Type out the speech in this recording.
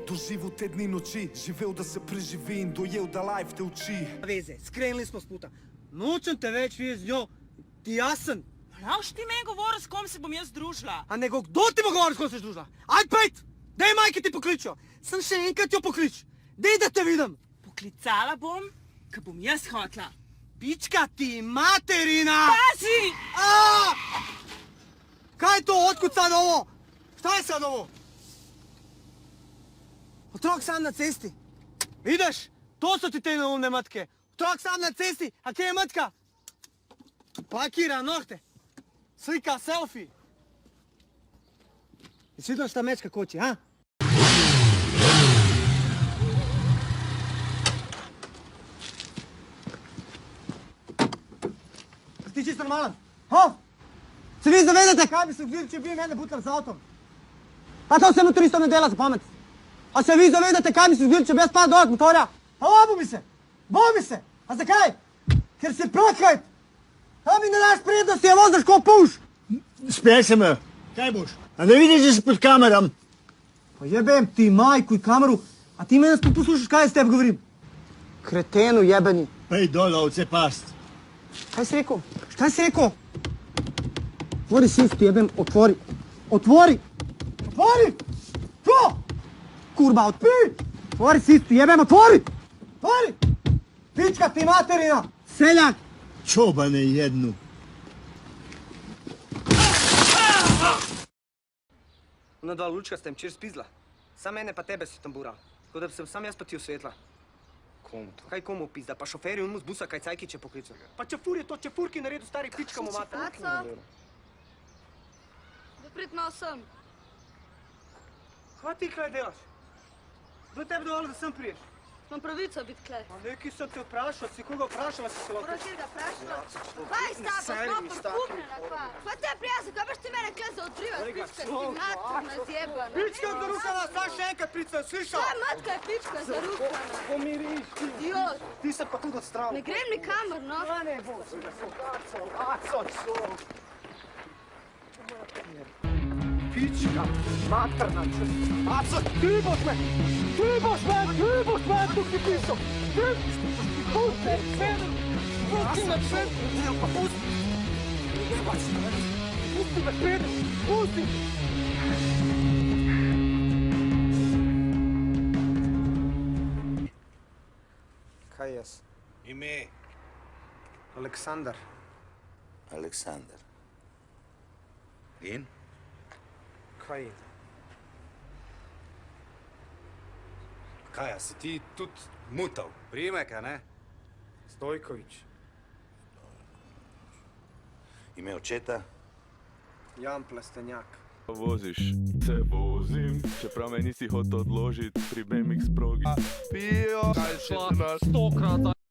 Doživel te dni noči, živel da se preživi in dojel da life te uči. Veze, skrenili smo s puta. Nočem te več videti z njo, ti jasen. Prav ti meni govori, s kom se bom jaz družila. A nego, kdo ti bo govoril, s kom se družila? Ajde, pejt! Dej majke ti pokličo. Sem še enkrat jo poklič. Dej, da te vidim. Poklicala bom, ko bom jaz hotla. Pička ti, materina! Pazi! Kaj je to, otkud sad ovo? Šta je sad ovo? Otrok sam na cesti. Vidiš, to su ti te neumne matke. Otrok sam na cesti, a kje je matka? Pakira nohte. Slika selfie. Jesi vidio šta mečka koči, a? Ti čisto normalan? Ha? Se vi zavedate kaj bi se zgodilo, če bi mene butali z avtom? Pa to se mu 300 ne dela za pamet. A se vi zavedate kaj bi se zgodilo, če bi jaz padel dol od motorja? A obu mi se! Bobi se! A zakaj? Ker se prokajt! A mi ne daš prednosti, a vozaš ko puš! Spej se me. Kaj boš? A ne vidiš, da si pod kameram? Pa jebem ti majku i kameru, a ti mene spod poslušaš kaj s tebi govorim? Kretenu jebeni. Pej dole, ovce past. Kaj si rekel? Šta si rekel? Otvori sistu, jebem, otvori. Otvori! Otvori! To! Kurba, otvori sistu, jebem, otvori! Otvori! Pička ti materina! Seljak! Čobane jednu. No dol, Lučka, ste včeraj spizla. Sam mene pa tebe si tambural. Tako da sem sam jaz pa ti osvetla. Komu to? Kaj komu pizda? Pa šoferju on mu z busa kaj cajkiče poklical. Pa čefur je to, čefurki naredil stari pička mu mater. Taco! Da prid malo sem. Kaj ti kaj delaš? Kdo je tebi dovolil, da sem priješ? Imam pravico biti klej. A neki sem te vprašal, si koga vprašala si se lahko? Moraš ga vprašala? Kaj sta, pa smo podkupnjena, pa? Pa te prijazno, kaj baš ti mene klej za odrivat, pička si materna zjebana. Pička zarukana, sam še enkrat pricam, slišal? Kaj matka je pička zarukana? Pomiriš ti. Idiot. Ti se pa tudi odstravil. Ne grem nikamor, no. Ja ne bo. Aco, Pička, materna, Aco, ti boš me tukaj pisal. Pusti me, pusti. Kaj jaz? Ime? Aleksandar. Aleksandar. In? Kaj je? Kaj, a si ti tudi mutav? Prijemek, a ne? Stojković. Ime očeta? Jan Plestenjak. Voziš, se vozim, čeprav me nisi hotel odložiti pri BMX progi. Pijo, kaj še nas 100-krat